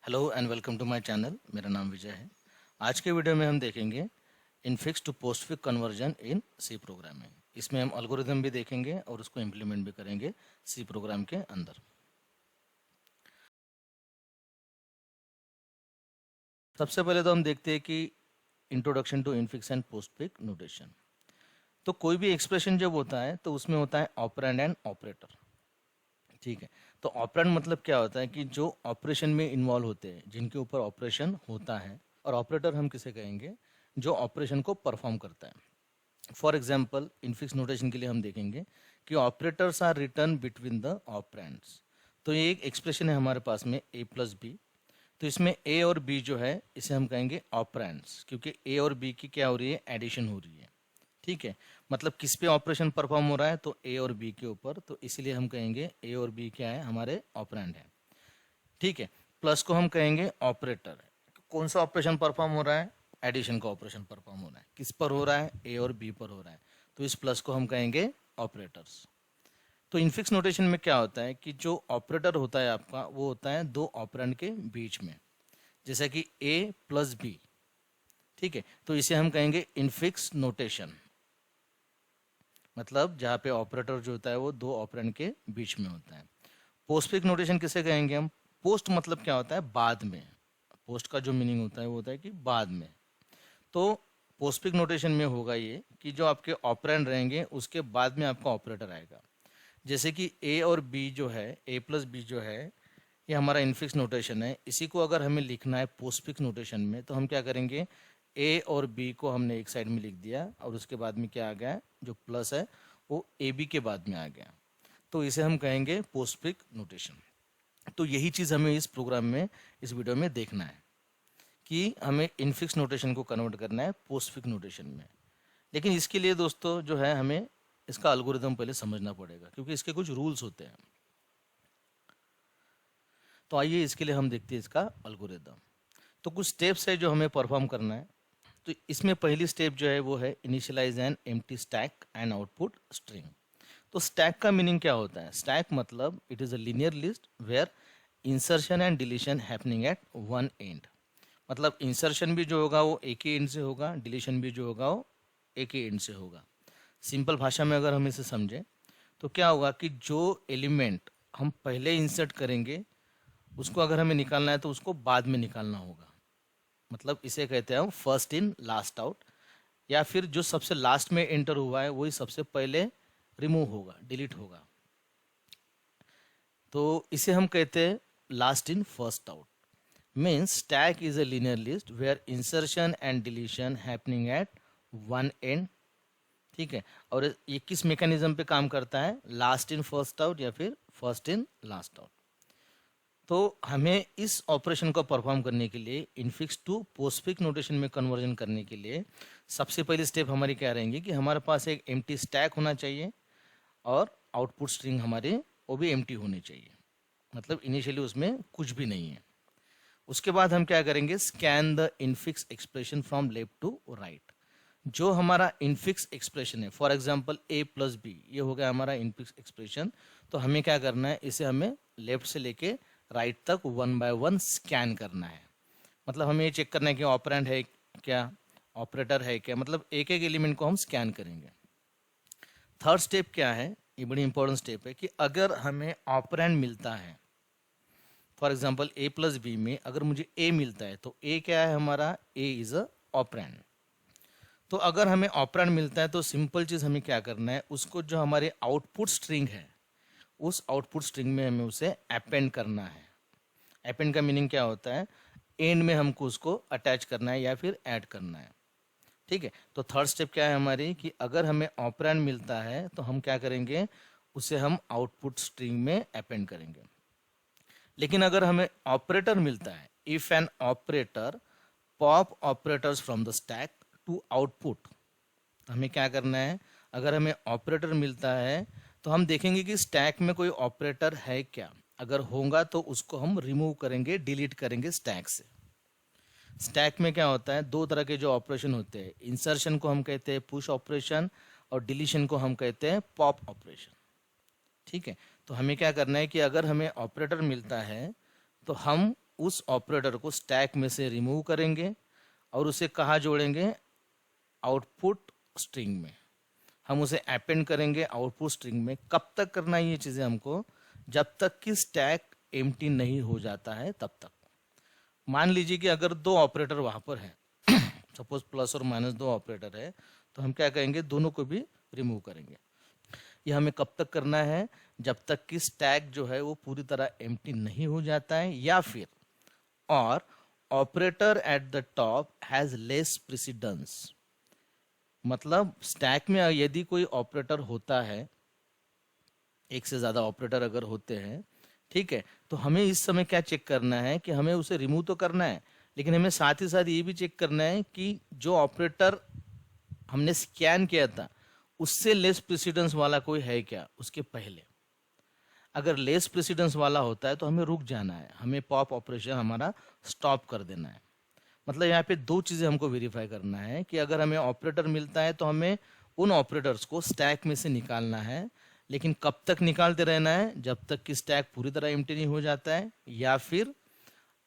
Hello and welcome to my channel. मेरा नाम विजय है। आज के वीडियो में हम देखेंगे infix to postfix conversion in C programming. इसमें हम एल्गोरिदम भी देखेंगे और उसको इम्प्लीमेंट भी करेंगे सी प्रोग्राम के अंदर। सबसे पहले तो हम देखते हैं कि introduction to infix and postfix notation. तो कोई भी एक्सप्रेशन जब होता है तो उसमें होता है ऑपरेंड एंड ऑपरेटर। ठीक है, तो ऑपरेंड मतलब क्या होता है कि जो ऑपरेशन में इन्वॉल्व होते हैं, जिनके ऊपर ऑपरेशन होता है। और ऑपरेटर हम किसे कहेंगे? जो ऑपरेशन को परफॉर्म करता है। फॉर एग्जाम्पल इनफिक्स नोटेशन के लिए हम देखेंगे कि operators are written between the operands. तो ये एक एक्सप्रेशन है हमारे पास में a प्लस बी। तो इसमें a और b जो है इसे हम कहेंगे ऑपरेंड्स, क्योंकि a और b की क्या हो रही है? एडिशन हो रही है। ठीक है, मतलब किस पे ऑपरेशन परफॉर्म हो रहा है? तो a और b के ऊपर। तो इसीलिए हम कहेंगे a और b क्या है? हमारे ऑपरेंड है। ठीक है, प्लस को हम कहेंगे ऑपरेटर। कौन सा ऑपरेशन परफॉर्म हो रहा है? एडिशन का ऑपरेशन परफॉर्म हो रहा है। किस पर हो रहा है? ए और बी पर हो रहा है। तो इस प्लस को हम कहेंगे ऑपरेटर्स। तो इनफिक्स नोटेशन में क्या होता है कि जो ऑपरेटर होता है आपका, वो होता है दो ऑपरेंड के बीच में, जैसा कि ए प्लस बी। ठीक है, तो इसे हम कहेंगे इनफिक्स नोटेशन। मतलब जहाँ पे ऑपरेटर जो होता है वो दो ऑपरेंड के बीच में होता है। पोस्टफिक्स नोटेशन किसे कहेंगे हम? पोस्ट मतलब क्या होता है? बाद में। पोस्ट का जो मीनिंग होता है वो होता है कि बाद में। तो पोस्टफिक्स नोटेशन में होगा ये कि जो आपके ऑपरेंड रहेंगे उसके बाद में आपका ऑपरेटर आएगा। जैसे कि ए और बी जो है, ए प्लस बी जो है, ये हमारा इनफिक्स नोटेशन है। इसी को अगर हमें लिखना है पोस्टफिक्स नोटेशन में तो हम क्या करेंगे? ए और बी को हमने एक साइड में लिख दिया और उसके बाद में क्या आ गया? जो प्लस है वो ए बी के बाद में आ गया। तो इसे हम कहेंगे पोस्टफिक्स नोटेशन। तो यही चीज़ हमें इस प्रोग्राम में, इस वीडियो में देखना है कि हमें इनफिक्स नोटेशन को कन्वर्ट करना है पोस्टफिक्स नोटेशन में। लेकिन इसके लिए दोस्तों जो है हमें इसका एल्गोरिदम पहले समझना पड़ेगा, क्योंकि इसके कुछ रूल्स होते हैं। तो आइए इसके लिए हम देखते हैं इसका एल्गोरिदम। तो कुछ स्टेप्स है जो हमें परफॉर्म करना है। तो इसमें पहली स्टेप जो है वो है initialize an empty stack and output string. तो स्टैक का मीनिंग क्या होता है? स्टैक मतलब it is a linear list where insertion and deletion happening at one end. मतलब इंसर्शन भी जो होगा वो एक ही एंड से होगा, डिलीशन भी जो होगा वो एक ही एंड से होगा। सिंपल भाषा में अगर हम इसे समझें तो क्या होगा कि जो एलिमेंट हम पहले इंसर्ट करेंगे उसको अगर हमें निकालना है तो उसको बाद में निकालना होगा। मतलब इसे कहते हैं हम फर्स्ट इन लास्ट आउट। या फिर जो सबसे लास्ट में एंटर हुआ है वही सबसे पहले रिमूव होगा, डिलीट होगा। तो इसे हम कहते हैं last in first out. Means stack is a linear list where insertion and deletion happening at one end. ठीक है, और ये किस मैकेनिज्म पे काम करता है? लास्ट इन फर्स्ट आउट या फिर फर्स्ट इन लास्ट आउट। तो हमें इस ऑपरेशन को परफॉर्म करने के लिए, इनफिक्स टू पोस्टफिक्स नोटेशन में कन्वर्जन करने के लिए, सबसे पहली स्टेप हमारी क्या रहेंगी कि हमारे पास एक एम्प्टी स्टैक होना चाहिए और आउटपुट स्ट्रिंग हमारे वो भी एम्प्टी होनी चाहिए। मतलब इनिशियली उसमें कुछ भी नहीं है। उसके बाद हम क्या करेंगे? Scan the infix expression from left to right. जो हमारा इनफिक्स एक्सप्रेशन है, for example A plus B, ये हो गया हमारा इनफिक्स एक्सप्रेशन। तो हमें क्या करना है? इसे हमें लेफ्ट से लेके राइट तक वन बाय वन स्कैन करना है। मतलब हमें ये चेक करना है कि ऑपरेंड है क्या, ऑपरेटर है क्या, मतलब एक एक एलिमेंट को हम स्कैन करेंगे। थर्ड स्टेप क्या है? ये बड़ी इंपॉर्टेंट स्टेप है कि अगर हमें ऑपरेंड मिलता है, for example A plus B में अगर मुझे ए मिलता है तो ए क्या है हमारा? ए इज अ ऑपरेंड। तो अगर हमें ऑपरेंड मिलता है तो सिंपल चीज़ हमें क्या करना है? उसको जो हमारे आउटपुट स्ट्रिंग है उस आउटपुट स्ट्रिंग में हमें उसे अपेंड करना है। अपेंड का मीनिंग क्या होता है? एंड में हमको उसको अटैच करना है या फिर ऐड करना है। ठीक है, तो थर्ड स्टेप क्या है हमारी कि अगर हमें ऑपरेंड मिलता है तो हम क्या करेंगे? उसे हम आउटपुट स्ट्रिंग में अपेंड करेंगे। लेकिन अगर हमें ऑपरेटर मिलता है, if an operator pop operators from the stack to output, हमें क्या करना है? अगर हमें ऑपरेटर मिलता है तो हम देखेंगे कि स्टैक में कोई ऑपरेटर है क्या। अगर होगा तो उसको हम रिमूव करेंगे, डिलीट करेंगे स्टैक से। स्टैक में क्या होता है? दो तरह के जो ऑपरेशन होते हैं, इंसर्शन को हम कहते हैं पुश ऑपरेशन और डिलीशन को हम कहते हैं पॉप ऑपरेशन। ठीक है, तो हमें क्या करना है कि अगर हमें ऑपरेटर मिलता है तो हम उस ऑपरेटर को स्टैक में से रिमूव करेंगे और उसे कहाँ जोड़ेंगे, आउटपुट स्ट्रिंग में। हम उसे अपेंड करेंगे आउटपुट स्ट्रिंग में। कब तक करना है ये चीजें हमको, जब तक कि स्टैक एम्प्टी नहीं हो जाता है तब तक। मान लीजिए कि अगर दो ऑपरेटर वहां पर है सपोज प्लस और माइनस दो ऑपरेटर है, तो हम क्या करेंगे, दोनों को भी रिमूव करेंगे। ये हमें कब तक करना है, जब तक कि स्टैक जो है वो पूरी तरह एम्प्टी नहीं हो जाता है, या फिर और operator at the top has less precedence. मतलब स्टैक में यदि कोई ऑपरेटर होता है, एक से ज्यादा ऑपरेटर अगर होते हैं, ठीक है, तो हमें इस समय क्या चेक करना है कि हमें उसे रिमूव तो करना है, लेकिन हमें साथ ही साथ ये भी चेक करना है कि जो ऑपरेटर हमने स्कैन किया था उससे लेस प्रेसिडेंस वाला कोई है क्या उसके पहले। अगर लेस प्रेसिडेंस वाला होता है तो हमें रुक जाना है, हमें पॉप ऑपरेशन हमारा स्टॉप कर देना है। मतलब यहाँ पे दो चीजें हमको वेरीफाई करना है कि अगर हमें ऑपरेटर मिलता है तो हमें उन ऑपरेटर्स को स्टैक में से निकालना है, लेकिन कब तक निकालते रहना है, जब तक कि स्टैक पूरी तरह एम्प्टी नहीं हो जाता है, या फिर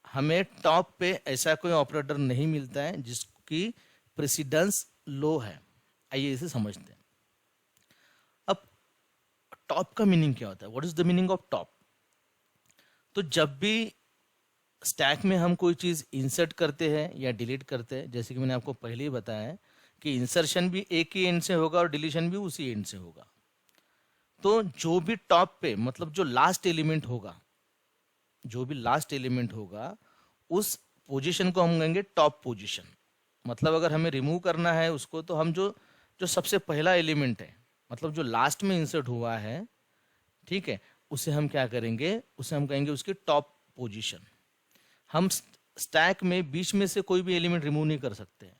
हमें टॉप पे ऐसा कोई ऑपरेटर नहीं मिलता है जिसकी प्रेसिडेंस लो है। आइए इसे समझते हैं। अब टॉप का मीनिंग क्या होता है, what is the meaning of top. तो जब भी स्टैक में हम कोई चीज इंसर्ट करते हैं या डिलीट करते हैं, जैसे कि मैंने आपको पहले ही बताया है कि इंसर्शन भी एक ही एंड से होगा और डिलीशन भी उसी एंड से होगा। तो जो भी टॉप पे, मतलब जो लास्ट एलिमेंट होगा, जो भी लास्ट एलिमेंट होगा उस पोजीशन को हम कहेंगे टॉप पोजीशन। मतलब अगर हमें रिमूव करना है उसको, तो हम जो जो सबसे पहला एलिमेंट है, मतलब जो लास्ट में इंसर्ट हुआ है, ठीक है, उसे हम क्या करेंगे, उसे हम कहेंगे उसकी टॉप पोजीशन। हम स्टैक में बीच में से कोई भी एलिमेंट रिमूव नहीं कर सकते हैं,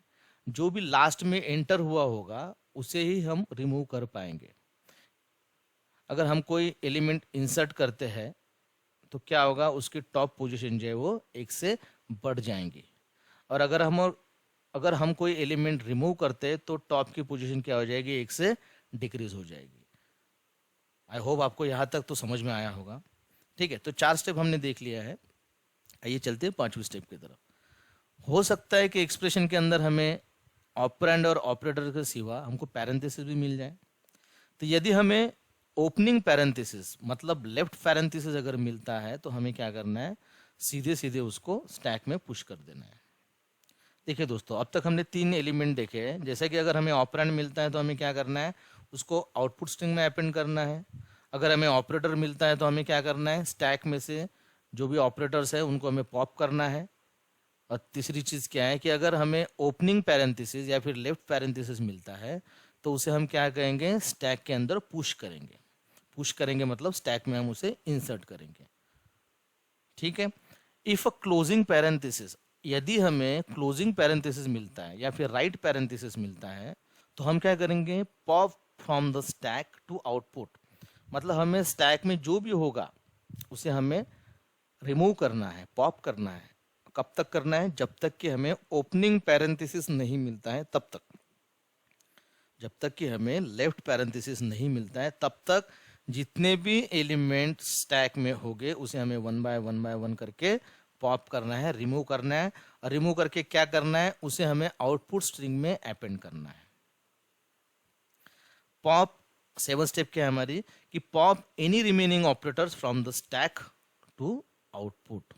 जो भी लास्ट में एंटर हुआ होगा उसे ही हम रिमूव कर पाएंगे। अगर हम कोई एलिमेंट इंसर्ट करते हैं तो क्या होगा, उसकी टॉप पोजीशन जो है वो एक से बढ़ जाएंगी, और अगर हम कोई एलिमेंट रिमूव करते हैं तो टॉप की पोजीशन क्या हो जाएगी, एक से डिक्रीज हो जाएगी। आई होप आपको यहाँ तक तो समझ में आया होगा। ठीक है, तो 4 स्टेप हमने देख लिया है। आइए चलते हैं 5वीं स्टेप की तरफ। हो सकता है कि एक्सप्रेशन के अंदर हमें ऑपरेंड और ऑपरेटर के सिवा हमको पैरेंथेसिस भी मिल जाए। तो यदि हमें ओपनिंग पैरेंथेसिस मतलब लेफ्ट पैरेंथेसिस अगर मिलता है तो हमें क्या करना है, सीधे सीधे उसको स्टैक में पुश कर देना है। देखिए दोस्तों, अब तक हमने 3 एलिमेंट देखे हैं। जैसे कि अगर हमें ऑपरेंड मिलता है तो हमें क्या करना है, उसको आउटपुट स्ट्रिंग में अपेंड करना है। अगर हमें ऑपरेटर मिलता है तो हमें क्या करना है, स्टैक में से जो भी ऑपरेटर्स है उनको हमें पॉप करना है। और तीसरी चीज क्या है कि अगर हमें ओपनिंग पैरेंथेसिस या फिर लेफ्ट पैरेंथेसिस मिलता है तो उसे हम क्या करेंगे, स्टैक के अंदर पुश करेंगे। पुश करेंगे मतलब स्टैक में हम उसे इंसर्ट करेंगे। ठीक है। इफ अ क्लोजिंग पैरेंथेसिस, यदि हमें क्लोजिंग पैरेंथेसिस मिलता है या फिर राइट पैरेंथेसिस मिलता है तो हम क्या करेंगे, pop from the stack to output. मतलब हमें स्टैक में जो भी होगा उसे हमें रिमूव करना है, पॉप करना है। कब तक करना है, जब तक कि हमें ओपनिंग पैरेंथेसिस नहीं मिलता है तब तक। जब तक कि हमें लेफ्ट पैरेंथेसिस नहीं मिलता है तब तक जितने भी एलिमेंट स्टैक में होंगे उसे हमें वन बाय वन करके पॉप करना है, रिमूव करना है। और रिमूव करके क्या करना है, उसे हमें आउटपुट स्ट्रिंग में अपेंड करना है। पॉप 7 स्टेप क्या है हमारी, कि pop any remaining operators from the stack to output.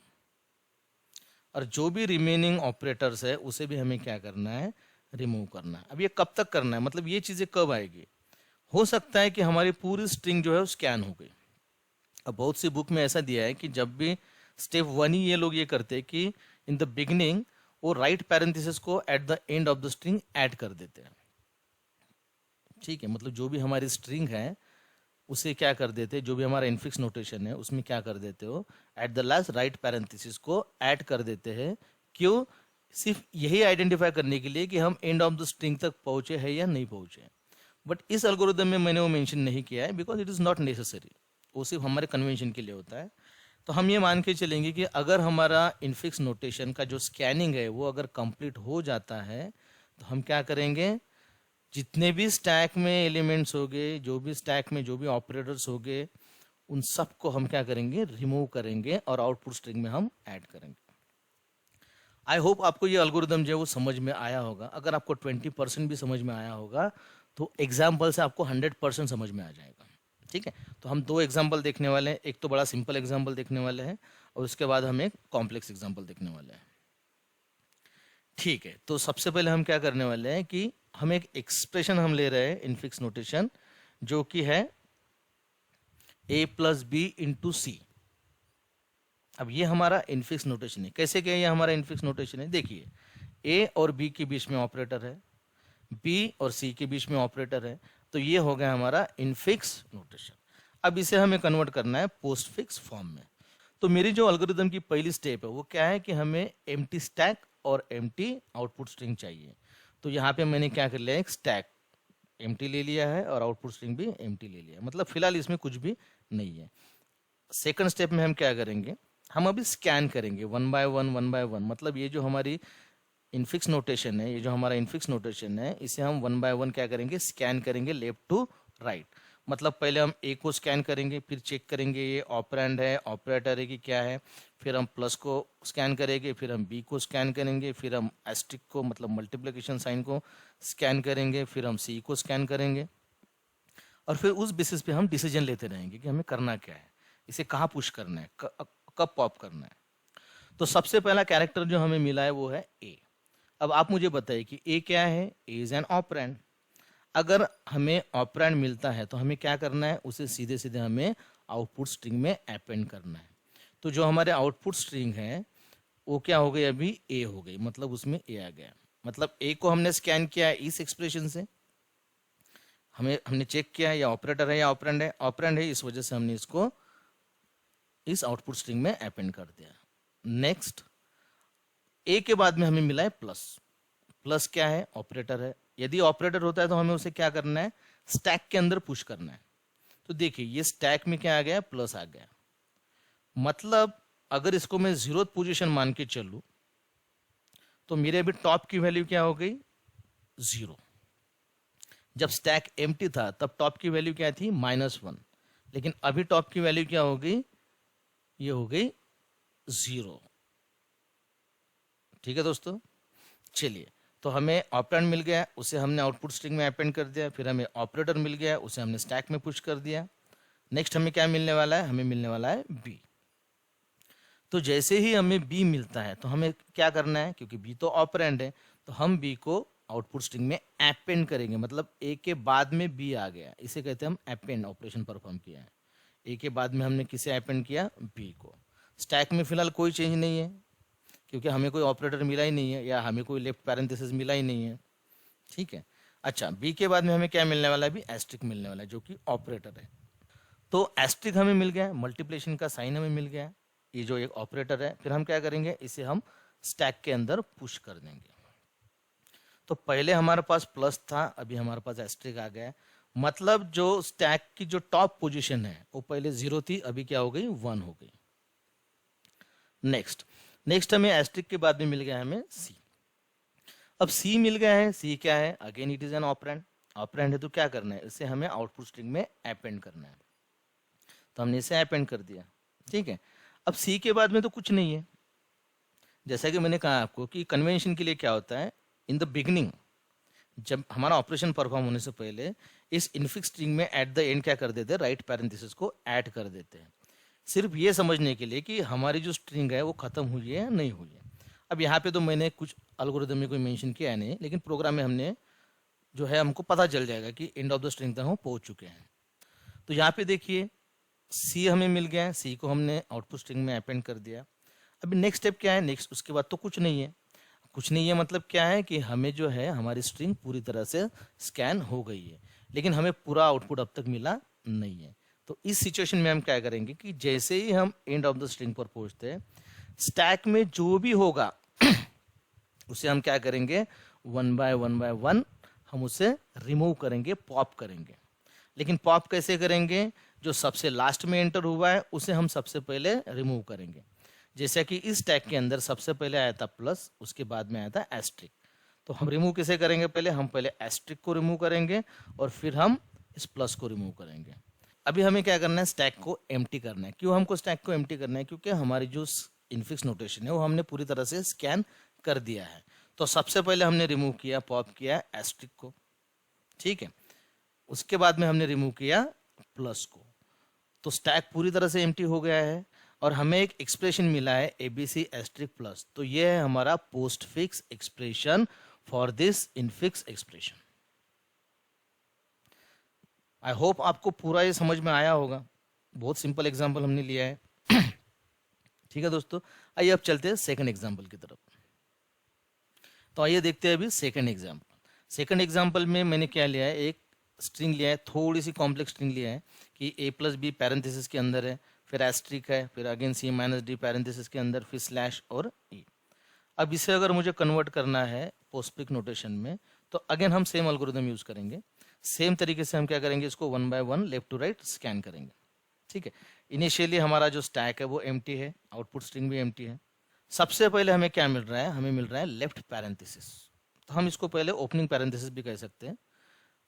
और जो भी रिमेनिंग ऑपरेटर्स है उसे भी हमें क्या करना है, रिमूव करना है। अब ये कब तक करना है, मतलब ये चीजें कब आएगी। हो सकता है कि हमारी पूरी स्ट्रिंग जो है वो स्कैन हो गई। अब बहुत सी बुक में ऐसा दिया है कि जब भी स्टेप 1 ही ये लोग ये करते हैं कि इन द बिगिनिंग वो राइट पैरेंथेसिस को at the end of the string add कर देते हैं। ठीक है, मतलब जो भी हमारी स्ट्रिंग है उसे क्या कर देते हैं, जो भी हमारा इनफिक्स नोटेशन है उसमें क्या कर देते हो, at the last right parenthesis को ऐड कर देते हैं। क्यों, सिर्फ यही आइडेंटिफाई करने के लिए कि हम एंड ऑफ द स्ट्रिंग तक पहुंचे हैं या नहीं पहुंचे। बट इस एल्गोरिथम में मैंने वो मेंशन नहीं किया है because it is not necessary, वो सिर्फ हमारे कन्वेंशन के लिए होता है। तो हम ये मान के चलेंगे कि अगर हमारा इनफिक्स नोटेशन का जो स्कैनिंग है वो अगर कंप्लीट हो जाता है तो हम क्या करेंगे, जितने भी स्टैक में एलिमेंट्स होंगे, जो भी स्टैक में जो भी ऑपरेटर्स होंगे, उन सब को हम क्या करेंगे, रिमूव करेंगे और आउटपुट स्ट्रिंग में हम ऐड करेंगे। आई होप आपको ये एल्गोरिदम जो है वो समझ में आया होगा। अगर आपको 20% भी समझ में आया होगा तो एग्जाम्पल से आपको 100% समझ में आ जाएगा। ठीक है, तो हम दो एग्जाम्पल देखने वाले हैं, एक तो बड़ा सिंपल एग्जाम्पल देखने वाले हैं और उसके बाद हम एक कॉम्प्लेक्स एग्जाम्पल देखने वाले हैं। ठीक है, तो सबसे पहले हम क्या करने वाले हैं कि हम एक एक्सप्रेशन हम ले रहे हैं इनफिक्स नोटेशन, जो कि है a प्लस बी इंटू सी। अब ये हमारा इनफिक्स नोटेशन है। कैसे क्या ये हमारा इनफिक्स नोटेशन है? देखिए, a और b के बीच में ऑपरेटर है, b और c के बीच में ऑपरेटर है, तो ये हो गया हमारा इनफिक्स नोटेशन। अब इसे हमें कन्वर्ट करना है पोस्ट फिक्स फॉर्म में। तो मेरी जो एल्गोरिदम की पहली स्टेप है वो क्या है कि हमें एम्प्टी स्टैक और एम्प्टी आउटपुट स्ट्रिंग चाहिए। तो यहाँ पे मैंने क्या कर लिया, एक स्टैक एम्प्टी ले लिया है और आउटपुट स्ट्रिंग भी एम्प्टी ले लिया है, मतलब फिलहाल इसमें कुछ भी नहीं है। सेकंड स्टेप में हम क्या करेंगे, हम अभी स्कैन करेंगे वन बाय वन, मतलब ये जो हमारी इनफिक्स नोटेशन है, ये जो हमारा इनफिक्स नोटेशन है, इसे हम वन बाय वन क्या करेंगे, स्कैन करेंगे लेफ्ट टू राइट। मतलब पहले हम ए को स्कैन करेंगे, फिर चेक करेंगे ये ऑपरेंड है, ऑपरेटर है कि क्या है, फिर हम प्लस को स्कैन करेंगे, फिर हम बी को स्कैन करेंगे, फिर हम एस्ट्रिक को मतलब मल्टीप्लिकेशन साइन को स्कैन करेंगे, फिर हम सी को स्कैन करेंगे और फिर उस बेसिस पे हम डिसीजन लेते रहेंगे कि हमें करना क्या है, इसे कहाँ पुश करना है, कब पॉप करना है। तो सबसे पहला कैरेक्टर जो हमें मिला है वो है ए। अब आप मुझे बताइए कि ए क्या है, ए इज एन ऑपरेंड। अगर हमें ऑपरेंड मिलता है तो हमें क्या करना है, उसे सीधे सीधे हमें आउटपुट स्ट्रिंग में अपेंड करना है। तो जो हमारे आउटपुट स्ट्रिंग है वो क्या हो गई, अभी ए हो गई, मतलब उसमें ए आ गया। मतलब ए को हमने स्कैन किया है इस एक्सप्रेशन से, हमने चेक किया है या ऑपरेटर है या ऑपरेंड है, ऑपरेंड है, इस वजह से हमने इसको इस आउटपुट स्ट्रिंग में अपेंड कर दिया। नेक्स्ट, ए के बाद में हमें मिला है प्लस। प्लस क्या है, ऑपरेटर है। यदि ऑपरेटर होता है तो हमें उसे क्या करना है, स्टैक के अंदर पुश करना है। तो देखिए ये स्टैक में क्या आ गया, प्लस आ गया। मतलब अगर इसको मैं 0th पोजीशन मान के चलूं तो मेरे अभी टॉप की वैल्यू क्या हो गई, 0। जब स्टैक एम्प्टी था तब टॉप की वैल्यू क्या थी, -1। लेकिन अभी टॉप की वैल्यू क्या हो गई, ये हो गई 0। ठीक है दोस्तों, चलिए, तो हमें ऑपरेंड मिल गया, उसे हमने आउटपुट स्ट्रिंग में अपेंड कर दिया, फिर हमें ऑपरेटर मिल गया, उसे हमने स्टैक में पुश कर दिया। नेक्स्ट हमें क्या मिलने वाला है, हमें मिलने वाला है बी। तो जैसे ही हमें बी मिलता है तो हमें क्या करना है, क्योंकि बी तो ऑपरेंड है, तो हम बी को आउटपुट स्ट्रिंग में अपेंड करेंगे। मतलब ए के बाद में बी आ गया, इसे कहते हैं हम अपेंड ऑपरेशन परफॉर्म किया है। ए के बाद में हमने किसे अपेंड किया, बी को। स्टैक में फिलहाल कोई चेंज नहीं है क्योंकि हमें कोई ऑपरेटर मिला ही नहीं है या हमें कोई लेफ्ट पैरेंथेसिस मिला ही नहीं है। ठीक है, अच्छा, बी के बाद में हमें क्या मिलने वाला है, अभी एस्ट्रिक मिलने वाला है जो कि ऑपरेटर है। तो एस्ट्रिक हमें मिल गया, मल्टीप्लिकेशन का साइन हमें मिल गया, ये जो एक ऑपरेटर है। फिर हम क्या करेंगे, इसे हम स्टैक के अंदर पुश कर देंगे। तो पहले हमारे पास प्लस था, अभी हमारे पास एस्ट्रिक आ गया। मतलब जो स्टैक की जो टॉप पोजीशन है वो पहले 0 थी, अभी क्या हो गई, 1 हो गई। नेक्स्ट हमें एस्ट्रिक के बाद में मिल गया हमें सी। अब सी मिल गया है, सी क्या है, again it is N operand. Operand है तो क्या करना है, इसे हमें आउटपुट स्ट्रिंग में अपेंड करना है। तो हमने इसे अपेंड कर दिया। ठीक है, अब सी के बाद में तो कुछ नहीं है। जैसा कि मैंने कहा आपको कि कन्वेंशन के लिए क्या होता है, इन द बिगनिंग जब हमारा ऑपरेशन परफॉर्म होने से पहले इस इनफिक्स स्ट्रिंग में एट द एंड क्या कर देते हैं, राइट पैरेंथेसिस को ऐड कर देते हैं, सिर्फ ये समझने के लिए कि हमारी जो स्ट्रिंग है वो खत्म हुई है या नहीं हुई है। अब यहाँ पे तो मैंने कुछ एल्गोरिथम में कोई मेंशन किया है नहीं, लेकिन प्रोग्राम में हमने जो है हमको पता चल जाएगा कि एंड ऑफ द स्ट्रिंग तक हम पहुंच चुके हैं। तो यहाँ पे देखिए सी हमें मिल गया है, सी को हमने आउटपुट स्ट्रिंग में अपेंड कर दिया। अभी नेक्स्ट स्टेप क्या है, नेक्स्ट उसके बाद तो कुछ नहीं है। कुछ नहीं है मतलब क्या है कि हमें जो है हमारी स्ट्रिंग पूरी तरह से स्कैन हो गई है, लेकिन हमें पूरा आउटपुट अब तक मिला नहीं है। तो इस सिचुएशन में हम क्या करेंगे कि जैसे ही हम एंड ऑफ द स्ट्रिंग पर पहुंचते हैं, स्टैक में जो भी होगा उसे हम क्या करेंगे, वन बाय वन हम उसे रिमूव करेंगे, पॉप करेंगे। लेकिन पॉप कैसे करेंगे, जो सबसे लास्ट में एंटर हुआ है उसे हम सबसे पहले रिमूव करेंगे। जैसे कि इस टैग के अंदर सबसे पहले आया था प्लस, उसके बाद में आया था एस्ट्रिक। तो हम रिमूव किसे करेंगे, पहले हम पहले एस्ट्रिक को रिमूव करेंगे और फिर हम इस प्लस को रिमूव करेंगे। अभी हमें क्या करना है, स्टैक को एम्प्टी करना है। क्यों हमको स्टैक को एम्प्टी करना है, क्योंकि हमारी जो इनफिक्स नोटेशन है वो हमने पूरी तरह से स्कैन कर दिया है। तो सबसे पहले हमने रिमूव किया, पॉप किया एस्ट्रिक को, ठीक है। उसके बाद में हमने रिमूव किया प्लस को, तो स्टैक पूरी तरह से एम्प्टी हो गया है और हमें एक एक्सप्रेशन मिला है ABC एस्ट्रिक प्लस। तो ये है हमारा post fix expression for this infix expression. I hope आपको पूरा ये समझ में आया होगा। बहुत सिंपल एग्जांपल हमने लिया है। ठीक है दोस्तों, आइए अब चलते हैं सेकंड एग्जांपल की तरफ। तो आइए देखते हैं अभी सेकंड एग्जांपल। सेकंड एग्जांपल में मैंने क्या लिया है, एक स्ट्रिंग लिया है, थोड़ी सी कॉम्प्लेक्स स्ट्रिंग लिया है कि A+B पैरेंथेसिस के अंदर है, फिर एस्ट्रिक है, फिर अगेन C-D पैरेंथेसिस के अंदर, फिर स्लैश और E। अब इसे अगर मुझे कन्वर्ट करना है पोस्टफिक्स नोटेशन में, तो अगेन हम सेम एल्गोरिथम यूज करेंगे। सेम तरीके से हम क्या करेंगे, इसको 1 by 1 left to right scan करेंगे। ठीक है, इनिशियली हमारा जो स्टैक है वो एम्प्टी है, आउटपुट स्ट्रिंग भी एम्प्टी है। सबसे पहले हमें क्या मिल रहा है, हमें मिल रहा है लेफ्ट पैरेंथेसिस। तो हम इसको पहले ओपनिंग पैरेंथेसिस भी कह सकते हैं।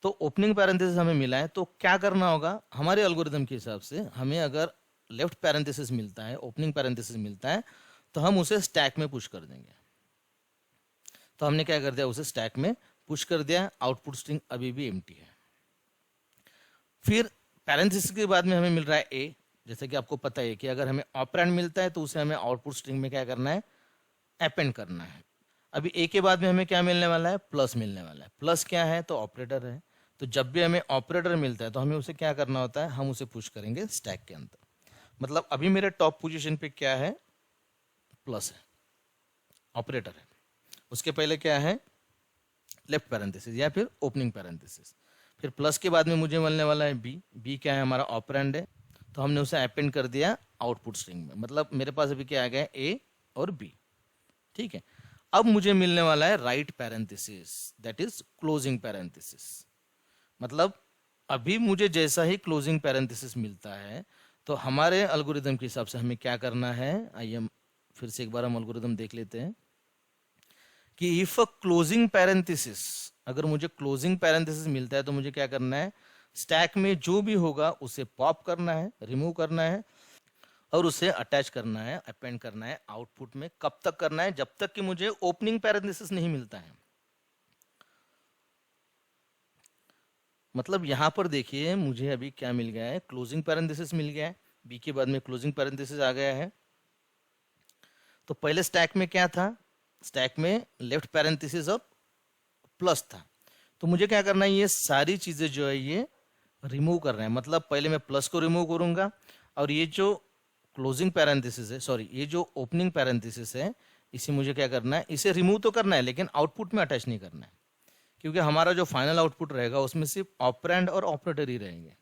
तो ओपनिंग पैरेंथेसिस हमें मिला है, तो क्या करना होगा हमारे एल्गोरिथम के हिसाब से, हमें अगर लेफ्ट पैरेंथेसिस मिलता है, ओपनिंग पैरेंथेसिस मिलता है, तो हम उसे स्टैक में पुश कर देंगे। तो हमने क्या कर दिया, उसे स्टैक में पुश कर दिया, आउटपुट स्ट्रिंग अभी भी एम्प्टी है। फिर पैरेंथेसिस के बाद में हमें मिल रहा है ए। जैसे कि आपको पता है कि अगर हमें ऑपरेंड मिलता है तो उसे हमें आउटपुट स्ट्रिंग में क्या करना है, अपेंड करना है। अभी ए के बाद में हमें क्या मिलने वाला है, प्लस मिलने वाला है। प्लस क्या है, तो ऑपरेटर है। तो जब भी हमें ऑपरेटर मिलता है तो हमें उसे क्या करना होता है, हम उसे पुश करेंगे स्टैक के अंदर। मतलब अभी मेरे टॉप पोजीशन पे क्या है, प्लस है, ऑपरेटर है। उसके पहले क्या है, लेफ्ट पैरेंथेसिस या फिर ओपनिंग पैरेंथेसिस। फिर प्लस के बाद में मुझे मिलने वाला है बी। बी क्या है, हमारा ऑपरेंड है, तो हमने उसे अपेंड कर दिया आउटपुट स्ट्रिंग में। मतलब मेरे पास अभी क्या आ गया, ए और बी। ठीक है, अब मुझे मिलने वाला है right parenthesis, that is closing parenthesis. मतलब अभी मुझे जैसा ही क्लोजिंग पैरेंथेसिस मिलता है, तो हमारे एल्गोरिथम के हिसाब से हमें क्या करना है, आइए हम फिर से एक बार हम एल्गोरिथम देख लेते हैं कि इफ अ क्लोजिंग पैरेंथेसिस, अगर मुझे क्लोजिंग पैरेंथेसिस मिलता है तो मुझे क्या करना है, स्टैक में जो भी होगा उसे पॉप करना है, रिमूव करना है और उसे अटैच करना है, अपेंड करना है आउटपुट में। कब तक करना है, जब तक कि मुझे ओपनिंग पैरेंथेसिस नहीं मिलता है। मतलब यहां पर देखिए मुझे अभी क्या मिल गया है, क्लोजिंग पैरेंथेसिस मिल गया है, बी के बाद में क्लोजिंग पैरेंथेसिस आ गया है। तो पहले स्टैक में क्या था, स्टैक में लेफ्ट पैरेंथेसिस और प्लस था। तो मुझे क्या करना है, ये सारी चीजें जो है ये रिमूव करना है। मतलब पहले मैं प्लस को रिमूव करूंगा और ये जो क्लोजिंग पैरेंथेसिस है, सॉरी ये जो ओपनिंग पैरेंथेसिस है, इसे मुझे क्या करना है, इसे रिमूव तो करना है लेकिन आउटपुट में अटैच नहीं करना है, क्योंकि हमारा जो फाइनल आउटपुट रहेगा उसमें सिर्फ ऑपरेंड और ऑपरेटर ही रहेंगे,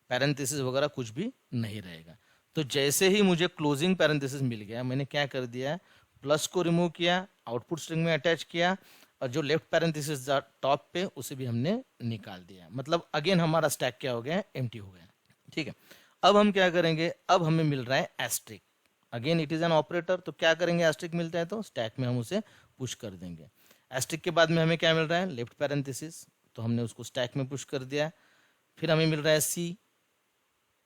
पैरेंथेसिस वगैरह कुछ भी नहीं रहेगा। तो जैसे ही मुझे क्लोजिंग पैरेंथेसिस मिल गया, मैंने क्या कर दिया, प्लस को रिमूव किया, आउटपुट स्ट्रिंग में अटैच किया और जो लेफ्ट पैरेंथेसिस टॉप पे उसे भी हमने निकाल दिया। मतलब अगेन हमारा स्टैक क्या हो गया, एम्प्टी हो गया। ठीक है, अब हम क्या करेंगे, अब हमें मिल रहा है asterisk. Again it is an operator, तो क्या करेंगे, एस्ट्रिक मिलता है तो स्टैक में हम उसे पुश कर देंगे। एस्ट्रिक के बाद में हमें क्या मिल रहा है, लेफ्ट पैरेंथेसिस, तो हमने उसको स्टैक में पुश कर दिया। फिर हमें मिल रहा है सी।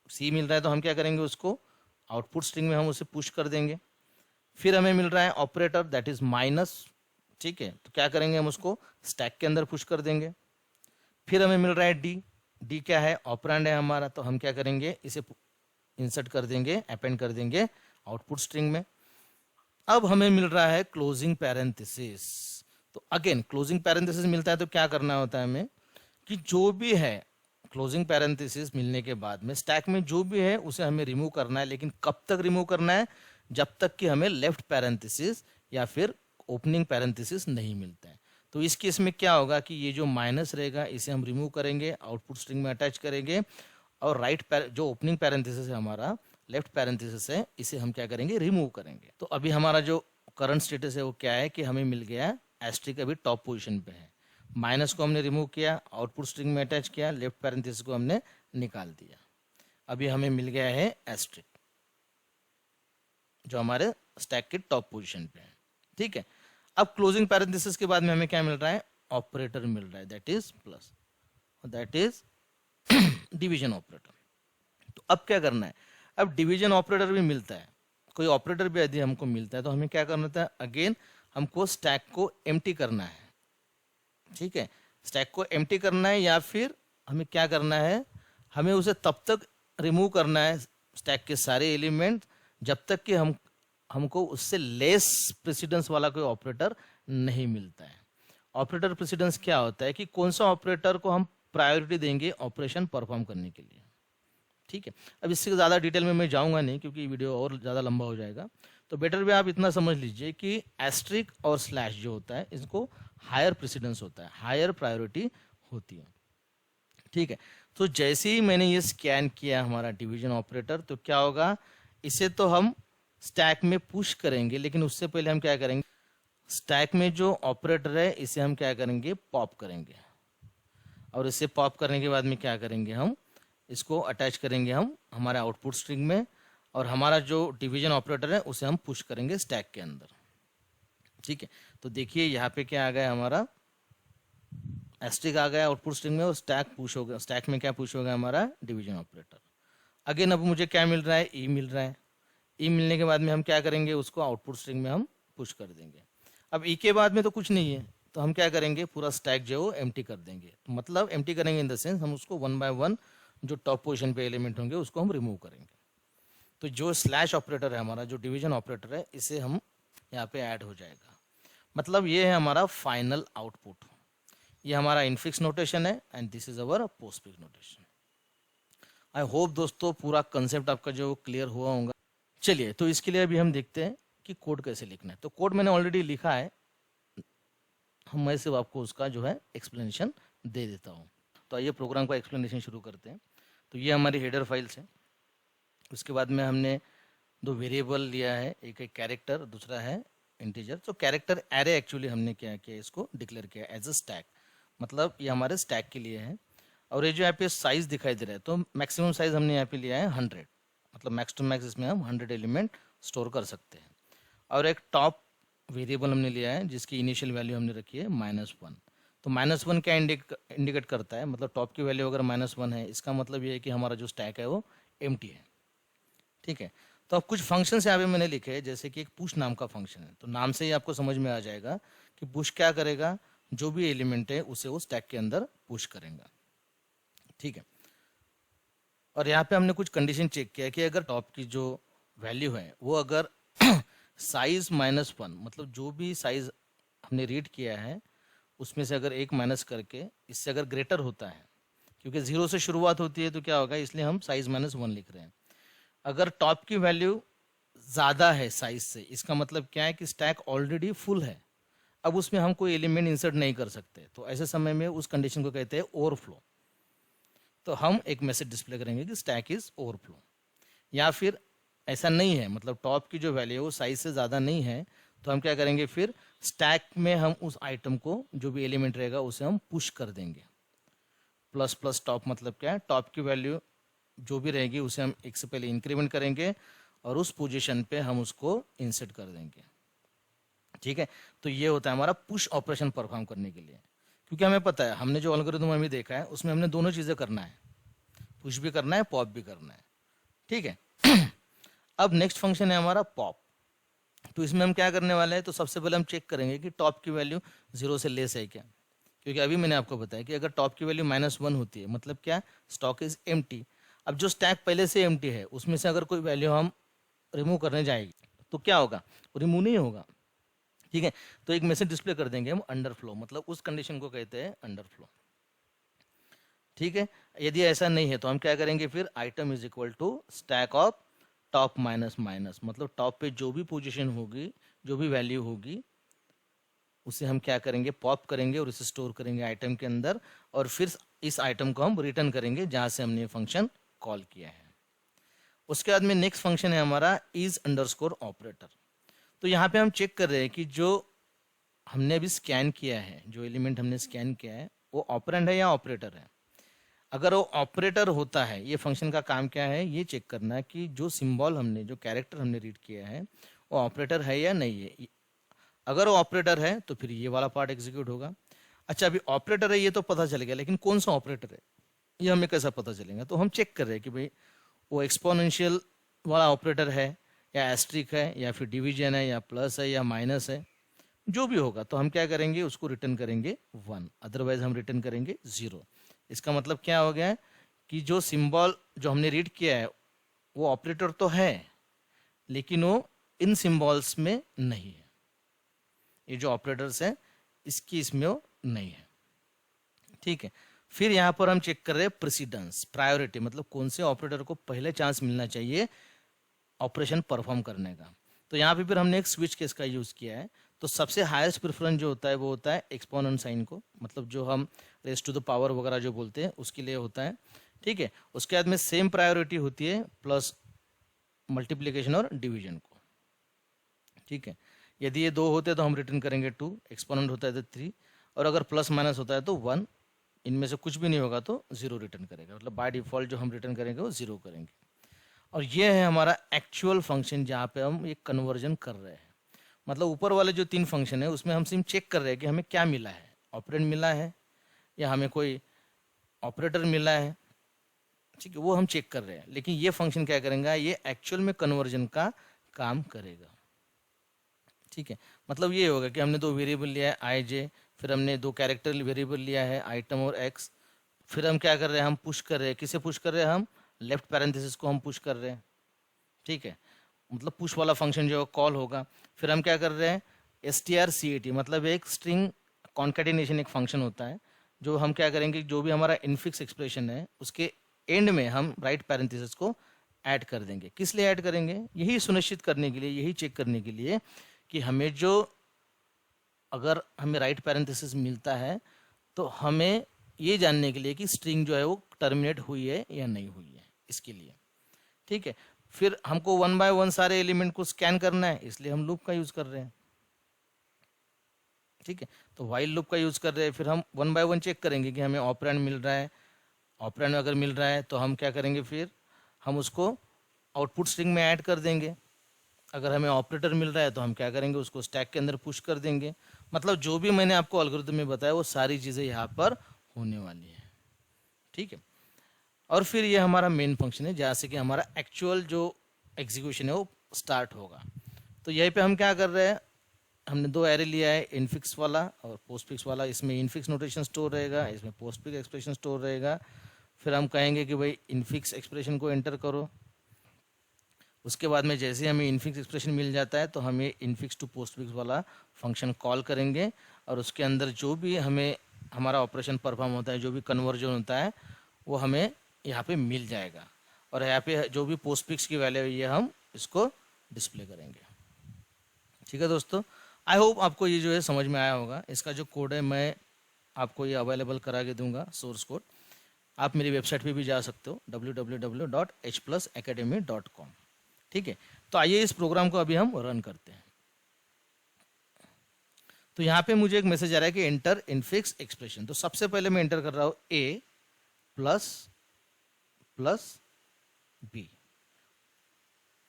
सी मिल रहा है तो हम क्या करेंगे, उसको आउटपुट स्ट्रिंग में हम उसे पुश कर देंगे। फिर हमें मिल रहा है ऑपरेटर, दैट इज माइनस। ठीक है, तो क्या करेंगे, हम उसको स्टैक के अंदर पुश कर देंगे। फिर हमें मिल रहा है डी। डी क्या है, ऑपरेंड है हमारा, तो हम क्या करेंगे, इसे इंसर्ट कर देंगे, अपेंड कर देंगे आउटपुट स्ट्रिंग में। अब हमें मिल रहा है क्लोजिंग पैरेंथेसिस। तो अगेन क्लोजिंग पैरेंथेसिस मिलता है तो क्या करना होता है हमें, कि जो भी है क्लोजिंग पैरेंथेसिस मिलने के बाद में स्टैक में जो भी है उसे हमें रिमूव करना है। लेकिन कब तक रिमूव करना है, जब तक कि हमें लेफ्ट पैरेंथेसिस या फिर ओपनिंग पैरेंथेसिस नहीं मिलता है। तो इस केस में क्या होगा कि ये जो माइनस रहेगा इसे हम रिमूव करेंगे, आउटपुट स्ट्रिंग में अटैच करेंगे और जो ओपनिंग पैरेंथेसिस है हमारा, लेफ्ट पैरेंथेसिस है, इसे हम क्या करेंगे, रिमूव करेंगे। तो अभी हमारा जो करंट स्टेटस है वो क्या है कि हमें मिल गया एस्ट्रिक अभी टॉप पोजीशन पे है। माइनस को हमने रिमूव किया, आउटपुट स्ट्रिंग में अटैच किया, लेफ्ट पैरेंथेसिस को हमने निकाल दिया। अभी हमें मिल गया है एस्ट्रिक जो हमारे स्टैक के टॉप पोजीशन पे है। ठीक है, अब क्लोजिंग पैरेंथेसिस के बाद में हमें क्या मिल रहा है, ऑपरेटर मिल रहा है, that is plus, that is division operator. तो अब क्या करना है, अब डिवीजन ऑपरेटर भी मिलता है, कोई ऑपरेटर भी यदि हमको मिलता है तो हमें क्या करना होता है, अगेन हमको स्टैक को एम्प्टी करना है, ठीक है, स्टैक को एम्प्टी करना है, या फिर हमें क्या करना है, हमें उसे तब तक रिमूव करना है स्टैक के सारे एलिमेंट जब तक कि हमको उससे लेस प्रेसिडेंस वाला कोई ऑपरेटर नहीं मिलता है। ऑपरेटर प्रेसिडेंस क्या होता है कि कौन सा ऑपरेटर को हम प्रायोरिटी देंगे ऑपरेशन परफॉर्म करने के लिए, ठीक है। अब इससे ज़्यादा डिटेल में मैं जाऊंगा नहीं क्योंकि वीडियो और ज़्यादा लंबा हो जाएगा, तो बेटर भी आप इतना समझ लीजिए कि एस्ट्रिक और स्लैश जो होता है इसको हायर प्रेसिडेंस होता है, हायर प्रायोरिटी होती है, ठीक है। तो जैसे ही मैंने ये स्कैन किया हमारा डिवीजन ऑपरेटर, तो क्या होगा, इसे तो हम स्टैक में पुश करेंगे, लेकिन उससे पहले हम क्या करेंगे, स्टैक में जो ऑपरेटर है इसे हम क्या करेंगे, पॉप करेंगे, और इसे पॉप करने के बाद में क्या करेंगे, हम इसको अटैच करेंगे हम हमारे आउटपुट स्ट्रिंग में, और हमारा जो डिवीजन ऑपरेटर है उसे हम पुश करेंगे स्टैक के अंदर, ठीक है। तो देखिए यहाँ पे क्या आ गया, हमारा एस्ट्रिक आ गया आउटपुट स्ट्रिंग में, और स्टैक पुश हो गया, स्टैक में क्या पुश हो गया, हमारा डिवीजन ऑपरेटर। अगेन अब मुझे क्या मिल रहा है, ई मिल रहा है, ई मिलने के बाद में हम क्या करेंगे, उसको आउटपुट स्ट्रिंग में हम पुश कर देंगे। अब ई के बाद में तो कुछ नहीं है, तो हम क्या करेंगे, पूरा स्टैक जो है वो एम्प्टी कर देंगे, तो मतलब एम्प्टी करेंगे इन द सेंस हम उसको वन बाय वन जो टॉप पोजीशन पे एलिमेंट होंगे उसको हम रिमूव करेंगे। तो जो स्लैश ऑपरेटर है हमारा, जो डिवीजन ऑपरेटर है, इसे हम यहाँ पे ऐड हो जाएगा, मतलब ये है हमारा फाइनल आउटपुट। ये हमारा इनफिक्स नोटेशन है and this is our postfix notation. I hope दोस्तों पूरा कंसेप्ट आपका जो क्लियर हुआ होगा। चलिए, तो इसके लिए अभी हम देखते हैं कि कोड कैसे लिखना है। तो कोड मैंने ऑलरेडी लिखा है, मैं सिर्फ आपको उसका जो है एक्सप्लेनेशन दे देता हूँ। तो आइए प्रोग्राम का एक्सप्लेनेशन शुरू करते हैं। तो ये हमारी हेडर फाइल्स है, उसके बाद में हमने दो वेरिएबल लिया है, एक है कैरेक्टर, दूसरा है इंटीजर। तो कैरेक्टर एरे एक्चुअली हमने क्या किया, इसको डिक्लेयर किया एज अ स्टैक, मतलब ये हमारे स्टैक के लिए है। और ये जो यहाँ पे साइज दिखाई दे रहा है, तो मैक्सिमम साइज हमने यहाँ पे लिया है 100, मतलब मैक्स टू मैक्स इसमें हम 100 एलिमेंट स्टोर कर सकते हैं। और एक टॉप वेरिएबल हमने लिया है जिसकी इनिशियल वैल्यू हमने रखी है -1। तो -1 क्या इंडिकेट करता है, मतलब टॉप की वैल्यू अगर -1 है, इसका मतलब ये है कि हमारा जो स्टैक है वो एम्प्टी है, ठीक है। तो अब कुछ फंक्शंस यहाँ पे मैंने लिखे हैं, जैसे कि एक पुश नाम का फंक्शन है। तो नाम से ही आपको समझ में आ जाएगा कि पुश क्या करेगा, जो भी एलिमेंट है उसे वो स्टैक के अंदर पुश करेगा, ठीक है। और यहाँ पे हमने कुछ कंडीशन चेक किया कि अगर टॉप की जो वैल्यू है वो अगर साइज -1, मतलब जो भी साइज हमने रीड किया है उसमें से अगर एक माइनस करके इससे अगर ग्रेटर होता है, क्योंकि 0 से शुरुआत होती है तो क्या होगा, इसलिए हम साइज -1 लिख रहे हैं। अगर टॉप की वैल्यू ज़्यादा है साइज से, इसका मतलब क्या है कि स्टैक ऑलरेडी फुल है, अब उसमें हम कोई एलिमेंट इंसर्ट नहीं कर सकते, तो ऐसे समय में उस कंडीशन को कहते हैं ओवरफ्लो। तो हम एक मैसेज डिस्प्ले करेंगे कि स्टैक इज ओवरफ्लो। या फिर ऐसा नहीं है, मतलब टॉप की जो वैल्यू है वो साइज से ज़्यादा नहीं है, तो हम क्या करेंगे, फिर स्टैक में हम उस आइटम को, जो भी एलिमेंट रहेगा उसे हम पुश कर देंगे। प्लस प्लस टॉप मतलब क्या है, टॉप की वैल्यू जो भी रहेगी उसे हम एक से पहले इंक्रीमेंट करेंगे और उस पोजीशन पे हम उसको इंसर्ट कर देंगे, ठीक है। तो ये होता है हमारा पुश ऑपरेशन परफॉर्म करने के लिए, क्योंकि हमें पता है, हमने जो एल्गोरिथम अभी देखा है उसमें हमने दोनों चीज़ें करना है, पुश भी करना है, पॉप भी करना है, ठीक है। अब नेक्स्ट फंक्शन है हमारा पॉप। तो इसमें हम क्या करने वाले हैं, तो सबसे पहले हम चेक करेंगे कि टॉप की वैल्यू 0 से लेस है क्या, क्योंकि अभी मैंने आपको बताया कि अगर टॉप की वैल्यू -1 होती है मतलब क्या, स्टॉक इज एम्प्टी। अब जो स्टैक पहले से एम्प्टी है उसमें से अगर कोई वैल्यू हम रिमूव करने जाएगी तो क्या होगा, रिमूव नहीं होगा, ठीक है। तो एक मैसेज डिस्प्ले कर देंगे हम अंडरफ्लो, मतलब उस कंडीशन को कहते हैं अंडरफ्लो, ठीक है। यदि ऐसा नहीं है तो हम क्या करेंगे, फिर item is equal to stack of top minus, मतलब टॉप पे जो भी पोजीशन होगी, जो भी वैल्यू होगी उसे हम क्या करेंगे, पॉप करेंगे और इसे स्टोर करेंगे आइटम के अंदर, और फिर इस आइटम को हम रिटर्न करेंगे जहां से हमने ये फंक्शन कॉल किया है। उसके बाद में नेक्स्ट फंक्शन है हमारा इज अंडरस्कोर ऑपरेटर। तो यहाँ पे हम चेक कर रहे हैं कि जो हमने अभी स्कैन किया है, जो एलिमेंट हमने स्कैन किया है वो ऑपरेंड है या ऑपरेटर है। अगर वो ऑपरेटर होता है, ये फंक्शन का काम क्या है, ये चेक करना कि जो सिंबल हमने, जो कैरेक्टर हमने रीड किया है वो ऑपरेटर है या नहीं है। अगर वो ऑपरेटर है तो फिर ये वाला पार्ट एग्जीक्यूट होगा। अच्छा, अभी ऑपरेटर है ये तो पता चल गया, लेकिन कौन सा ऑपरेटर है ये हमें कैसा पता चलेगा। तो हम चेक कर रहे हैं कि भाई वो एक्सपोनेंशियल वाला ऑपरेटर है या एस्ट्रिक है या फिर डिवीजन है या प्लस है या माइनस है। जो भी होगा तो हम क्या करेंगे, उसको रिटर्न करेंगे 1, अदरवाइज हम रिटर्न करेंगे 0। इसका मतलब क्या हो गया कि जो सिंबल जो हमने रीड किया है वो ऑपरेटर तो है, लेकिन वो इन सिंबल्स में नहीं है। ये जो ऑपरेटर्स है इसकी इसमें वो नहीं है। ठीक है, फिर यहाँ पर हम चेक कर रहे हैं प्रेसिडेंस, प्रायोरिटी, मतलब कौन से ऑपरेटर को पहले चांस मिलना चाहिए ऑपरेशन परफॉर्म करने का। तो यहाँ पे फिर हमने एक स्विच केस का यूज़ किया है। तो सबसे हाईएस्ट प्रेफरेंस जो होता है वो होता है एक्सपोनेंट साइन को, मतलब जो हम रेस टू द पावर वगैरह जो बोलते हैं उसके लिए होता है। ठीक है, उसके बाद में सेम प्रायोरिटी होती है प्लस मल्टीप्लीकेशन और डिवीजन को। ठीक है, यदि ये 2 होते हैं तो हम रिटर्न करेंगे 2, एक्सपोनेंट होता है तो 3, और अगर प्लस माइनस होता है तो 1, इनमें से कुछ भी नहीं होगा तो 0 रिटर्न करेगा। मतलब बाय डिफॉल्ट जो हम रिटर्न करेंगे वो 0 करेंगे। और ये है हमारा एक्चुअल फंक्शन जहाँ पे हम ये कन्वर्जन कर रहे हैं। मतलब ऊपर वाले जो 3 फंक्शन है उसमें हम सिर्फ चेक कर रहे हैं कि हमें क्या मिला है, ऑपरेंड मिला है या हमें कोई ऑपरेटर मिला है। ठीक है, वो हम चेक कर रहे हैं, लेकिन ये फंक्शन क्या करेगा, ये एक्चुअल में कन्वर्जन का काम करेगा। ठीक है, मतलब ये होगा कि हमने 2 वेरिएबल लिया है आई जे, फिर हमने 2 कैरेक्टर वेरिएबल लिया है आइटम और एक्स, फिर हम क्या कर रहे हैं, हम पुश कर रहे हैं। किसे पुश कर रहे हैं, हम लेफ्ट पैरेंथेसिस को हम पुश कर रहे हैं। ठीक है, मतलब पुश वाला फंक्शन जो कॉल होगा। फिर हम क्या कर रहे हैं, str-cat, मतलब एक स्ट्रिंग कॉन्केटिनेशन एक फंक्शन होता है जो हम क्या करेंगे, जो भी हमारा इनफिक्स एक्सप्रेशन है उसके एंड में हम राइट पैरेंथेसिस को ऐड कर देंगे। किस लिए ऐड करेंगे, यही सुनिश्चित करने के लिए, यही चेक करने के लिए कि हमें जो, अगर हमें राइट पैरेंथेसिस मिलता है तो हमें ये जानने के लिए कि स्ट्रिंग जो है वो टर्मिनेट हुई है या नहीं हुई है, इसके लिए। ठीक है, फिर हमको 1 बाय 1 सारे एलिमेंट को स्कैन करना है, इसलिए हम लूप का यूज कर रहे हैं। ठीक है, तो व्हाइल लूप का यूज कर रहे हैं। फिर हम 1 बाय 1 चेक करेंगे कि हमें ऑपरेंड मिल रहा है। ऑपरेंड अगर मिल रहा है तो हम क्या करेंगे, फिर हम उसको आउटपुट स्ट्रिंग में ऐड कर देंगे। अगर हमें ऑपरेटर मिल रहा है तो हम क्या करेंगे, उसको स्टैक के अंदर पुश कर देंगे। मतलब जो भी मैंने आपको एल्गोरिथम में बताया वो सारी चीज़ें यहाँ पर होने वाली है। ठीक है, और फिर ये हमारा मेन फंक्शन है जहाँ से कि हमारा एक्चुअल जो एग्जीक्यूशन है वो स्टार्ट होगा। तो यहीं पे हम क्या कर रहे हैं, हमने 2 एरे लिया है, इनफिक्स वाला और पोस्टफिक्स वाला। इसमें इनफिक्स नोटेशन स्टोर रहेगा, इसमें पोस्टफिक्स एक्सप्रेशन स्टोर रहेगा। फिर हम कहेंगे कि भाई इनफिक्स एक्सप्रेशन को एंटर करो। उसके बाद में जैसे हमें इनफिक्स एक्सप्रेशन मिल जाता है तो हम ये इनफिक्स टू पोस्टफिक्स वाला फंक्शन कॉल करेंगे, और उसके अंदर जो भी हमें हमारा ऑपरेशन परफॉर्म होता है, जो भी कन्वर्जन होता है वो हमें यहाँ पे मिल जाएगा। और यहाँ पे जो भी पोस्टफिक्स की वैल्यू है ये हम इसको डिस्प्ले करेंगे। ठीक है दोस्तों, आई होप आपको ये जो है समझ में आया होगा। इसका जो कोड है मैं आपको ये अवेलेबल करा के दूंगा, सोर्स कोड। आप मेरी वेबसाइट पे भी जा सकते हो www.hplusacademy.com। ठीक है, तो आइए इस प्रोग्राम को अभी हम रन करते हैं। तो यहाँ पे मुझे एक मैसेज आ रहा है कि एंटर इनफिक्स एक्सप्रेशन। तो सबसे पहले मैं एंटर कर रहा हूँ a प्लस प्लस बी।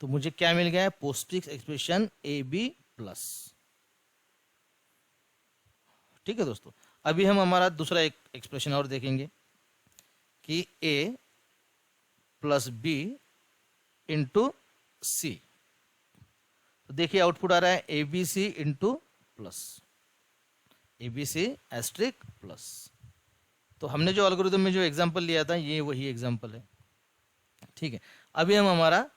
तो मुझे क्या मिल गया है, postfix expression A B plus. ठीक है दोस्तों, अभी हम हमारा दूसरा एक एक्सप्रेशन और देखेंगे कि a plus B into C. तो देखिए आउटपुट आ रहा है A B C into plus, A B C asterisk plus. तो हमने जो एल्गोरिथम में जो एग्जांपल लिया था ये वही एग्जांपल है। ठीक है, अभी हम हमारा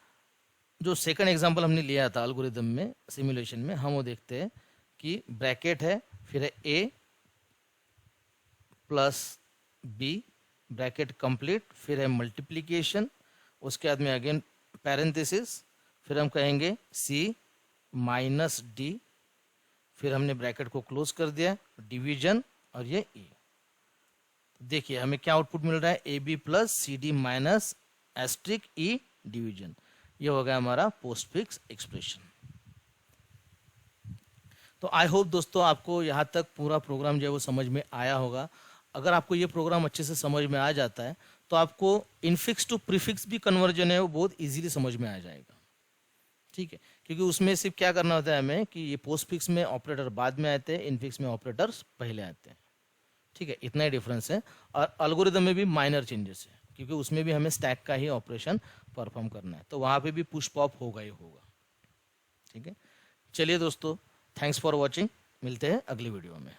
जो सेकंड एग्जांपल हमने लिया था एल्गोरिथम में, सिमुलेशन में, हम वो देखते हैं कि ब्रैकेट है, फिर है ए प्लस बी, ब्रैकेट कंप्लीट, फिर है मल्टीप्लीकेशन, उसके बाद में अगेन पैरेंथेसिस, फिर हम कहेंगे सी माइनस डी, फिर हमने ब्रैकेट को क्लोज कर दिया, डिवीजन, और ये ए। देखिए हमें क्या आउटपुट मिल रहा है, A B plus C D minus asterisk E division. ये हो गया हमारा पोस्टफिक्स एक्सप्रेशन। तो आई होप दोस्तों आपको यहाँ तक पूरा प्रोग्राम जो है वो समझ में आया होगा। अगर आपको ये प्रोग्राम अच्छे से समझ में आ जाता है तो आपको इनफिक्स टू प्रीफिक्स भी कन्वर्जन है वो बहुत इजीली समझ में आ जाएगा। ठीक है, क्योंकि उसमें सिर्फ क्या करना होता है हमें कि ये पोस्टफिक्स में ऑपरेटर बाद में आते हैं, इनफिक्स में ऑपरेटर्स पहले आते हैं। ठीक है, इतना ही डिफरेंस है। और एल्गोरिथम में भी माइनर चेंजेस है, क्योंकि उसमें भी हमें स्टैक का ही ऑपरेशन परफॉर्म करना है, तो वहाँ पे भी पुश पॉप होगा ही होगा। ठीक है, चलिए दोस्तों, थैंक्स फॉर वॉचिंग। मिलते हैं अगली वीडियो में।